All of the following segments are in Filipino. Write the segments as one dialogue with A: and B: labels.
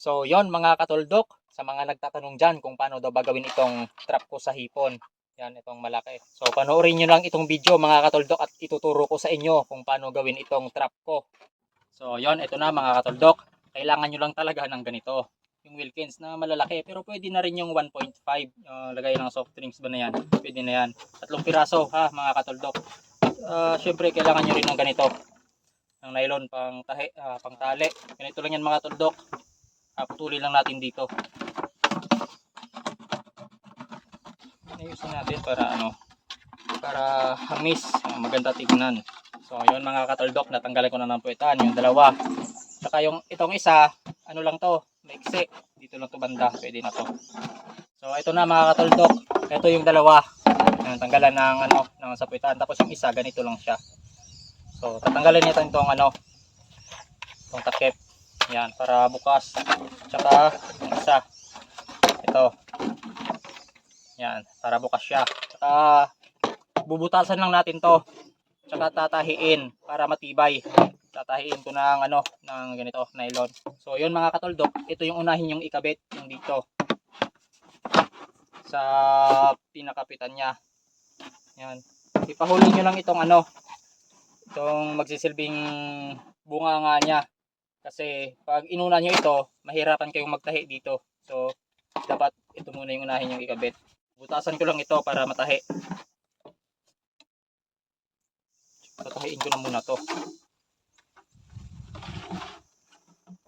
A: So yon mga katuldok, sa mga nagtatanong dyan kung paano daw ba gawin itong trap ko sa hipon. Yan, itong malaki. So panoorin nyo lang itong video mga katuldok at ituturo ko sa inyo kung paano gawin itong trap ko. So yon, ito na mga katuldok. Kailangan nyo lang talaga ng ganito. Yung Wilkins na malalaki, pero pwede na rin yung 1.5. Lagay ng soft drinks ba na yan? Pwede na yan. 3 piraso ha mga katuldok. Syempre kailangan nyo rin ng ganito. Ng nylon pang tali. Ganito lang yan mga katuldok. Putulin lang natin dito. Ayusin natin para hamis, maganda tignan. So yun mga katuldok, natanggalan ko na ng puwetan yung dalawa. Saka yung itong isa, ano lang to, maiksi. Dito lang to banda, pwede na to. So ito na mga katuldok, ito yung dalawa. Tanggalan ng sa puwetan. Tapos yung isa, ganito lang siya. So tatanggalin nito itong itong takip. Yan, para bukas. Tsaka yung isa, ito. Yan, para bukas siya. Tsaka bubutasan lang natin to. Tsaka tatahiin para matibay. Tatahiin ko ng ganito, nylon. So yun mga katuldok, ito yung unahin yung ikabit, yung dito. Sa pinakapitan niya. Yan. Ipahulog nyo lang itong itong magsisilbing bunganga niya. Kasi pag inuna nyo ito, mahirapan kayong magtahi dito. So, dapat ito muna yung unahin yung ikabit. Butasan ko lang ito para matahi. Tatahiin ko na muna to.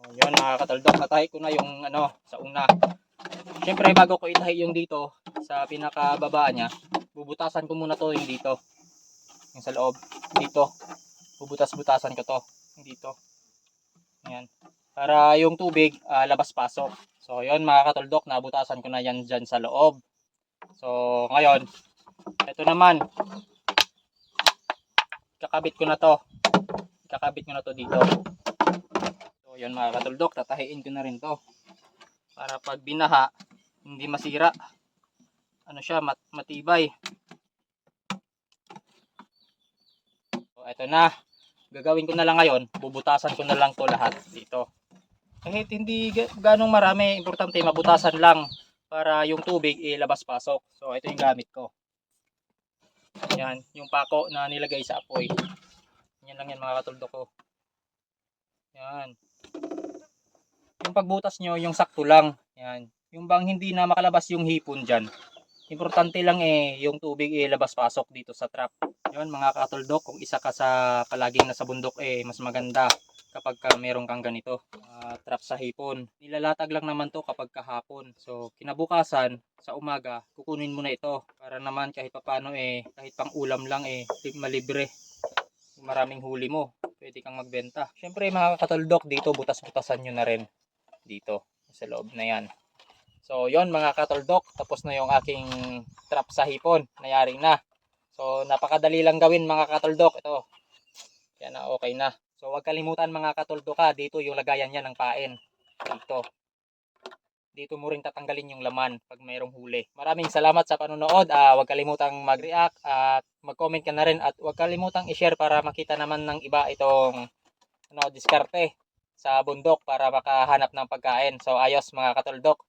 A: So, yun mga kataldok, natahi ko na yung sa una. Siyempre bago ko itahi yung dito, sa pinakababa niya, bubutasan ko muna to yung dito. Yung sa loob, dito. Bubutas-butasan ko to, yung dito. Ayan. Para yung tubig labas-pasok. So yun mga katuldok, nabutasan ko na yan dyan sa loob. So ngayon, ito naman, kakabit ko na to. Kakabit ko na to dito. So yun mga katuldok, tatahiin ko na rin to. Para pag binaha, hindi masira. Matibay. So ito na. Gagawin ko na lang ngayon, bubutasan ko na lang to lahat dito. Kahit hindi ganong marami, importante mabutasan lang para yung tubig ilabas-pasok. So ito yung gamit ko. Yan, yung pako na nilagay sa apoy. Yan lang yan mga katuldok ko. Yan. Yung pagbutas nyo, yung sakto lang. Yan. Yung bang hindi na makalabas yung hipon dyan. Importante lang yung tubig ilabas-pasok dito sa trap. Yun mga katuldok, kung isa ka sa palaging nasa bundok mas maganda kapag meron kang ganito trap sa hipon. Nilalatag lang naman to kapag kahapon. So kinabukasan sa umaga kukunin mo na ito para naman kahit papano kahit pang ulam lang malibre. Maraming huli mo, pwede kang magbenta. Syempre mga katuldok, dito butas-butasan nyo na rin dito sa loob na yan. So yon mga katuldok, tapos na yung aking trap sa hipon, nayari na. So napakadali lang gawin mga katuldok, ito. Yan na, okay na. So huwag kalimutan mga katuldok dito yung lagayan niya ng pain. Dito. Dito mo rin tatanggalin yung laman pag mayroong huli. Maraming salamat sa panonood. Huwag kalimutang mag-react at mag-comment ka na rin at huwag kalimutang i-share para makita naman ng iba itong diskarte sa bundok para makahanap ng pagkain. So ayos mga katuldok.